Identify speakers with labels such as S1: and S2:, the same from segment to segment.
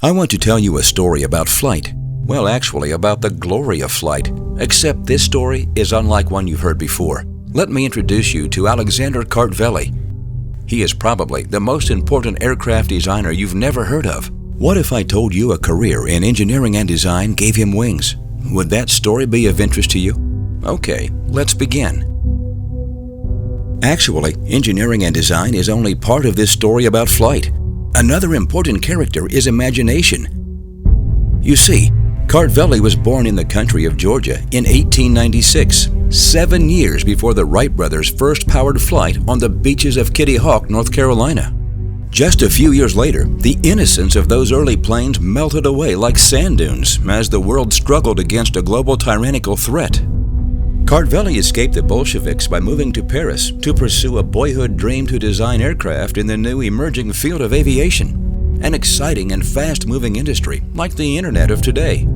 S1: I want to tell you a story about flight. Well, actually, about the glory of flight. Except this story is unlike one you've heard before. Let me introduce you to Alexander Kartveli. He is probably the most important aircraft designer you've never heard of. What if I told you a career in engineering and design gave him wings? Would that story be of interest to you? Okay, let's begin. Actually, engineering and design is only part of this story about flight. Another important character is imagination. You see, Kartveli was born in the country of Georgia in 1896, 7 years before the Wright brothers first powered flight on the beaches of Kitty Hawk, North Carolina. Just a few years later, the innocence of those early planes melted away like sand dunes as the world struggled against a global tyrannical threat. Kartveli escaped the Bolsheviks by moving to Paris to pursue a boyhood dream to design aircraft in the new emerging field of aviation, an exciting and fast-moving industry like the internet of today.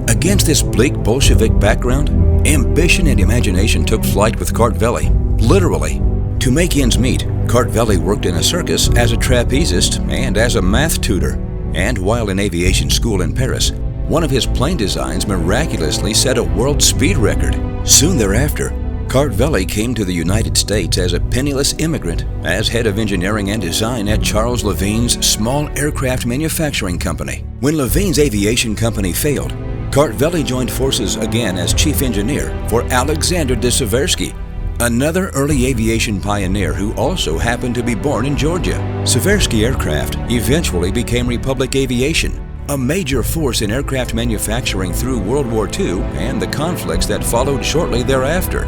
S1: Against this bleak Bolshevik background, ambition and imagination took flight with Kartveli, literally. To make ends meet, Kartveli worked in a circus as a trapezist and as a math tutor. And while in aviation school in Paris, one of his plane designs miraculously set a world speed record. Soon thereafter, Kartveli came to the United States as a penniless immigrant as head of engineering and design at Charles Levine's small aircraft manufacturing company. When Levine's aviation company failed, Kartveli joined forces again as chief engineer for Alexander de Seversky, another early aviation pioneer who also happened to be born in Georgia. Seversky Aircraft eventually became Republic Aviation, a major force in aircraft manufacturing through World War II and the conflicts that followed shortly thereafter.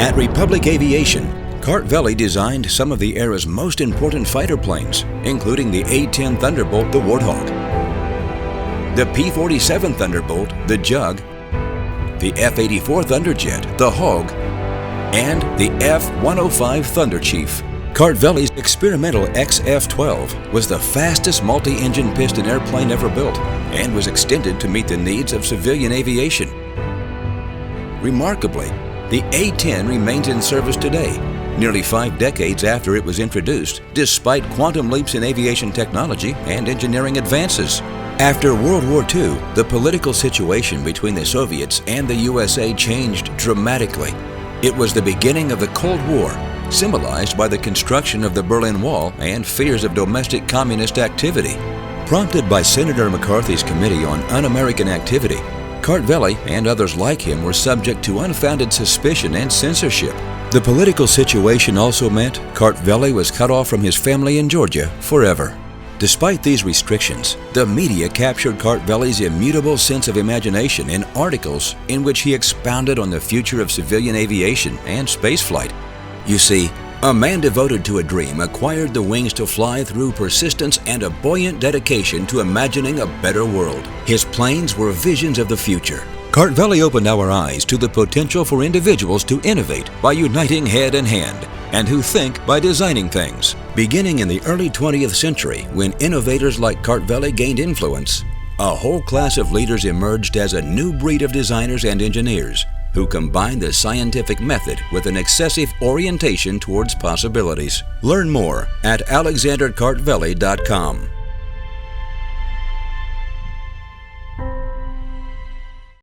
S1: At Republic Aviation, Kartveli designed some of the era's most important fighter planes, including the A-10 Thunderbolt, the Warthog, the P-47 Thunderbolt, the Jug, the F-84 Thunderjet, the Hog, and the F-105 Thunderchief. Kartveli's experimental XF-12 was the fastest multi-engine piston airplane ever built and was extended to meet the needs of civilian aviation. Remarkably, the A-10 remains in service today, nearly 5 decades after it was introduced, despite quantum leaps in aviation technology and engineering advances. After World War II, the political situation between the Soviets and the USA changed dramatically. It was the beginning of the Cold War, symbolized by the construction of the Berlin Wall and fears of domestic communist activity. Prompted by Senator McCarthy's Committee on Un-American Activity, Kartveli and others like him were subject to unfounded suspicion and censorship. The political situation also meant Kartveli was cut off from his family in Georgia forever. Despite these restrictions, the media captured Kartveli's immutable sense of imagination in articles in which he expounded on the future of civilian aviation and spaceflight. You see, a man devoted to a dream acquired the wings to fly through persistence and a buoyant dedication to imagining a better world. His planes were visions of the future. Kartveli opened our eyes to the potential for individuals to innovate by uniting head and hand, and who think by designing things. Beginning in the early 20th century, when innovators like Kartveli gained influence, a whole class of leaders emerged as a new breed of designers and engineers who combined the scientific method with an excessive orientation towards possibilities. Learn more at alexanderkartveli.com.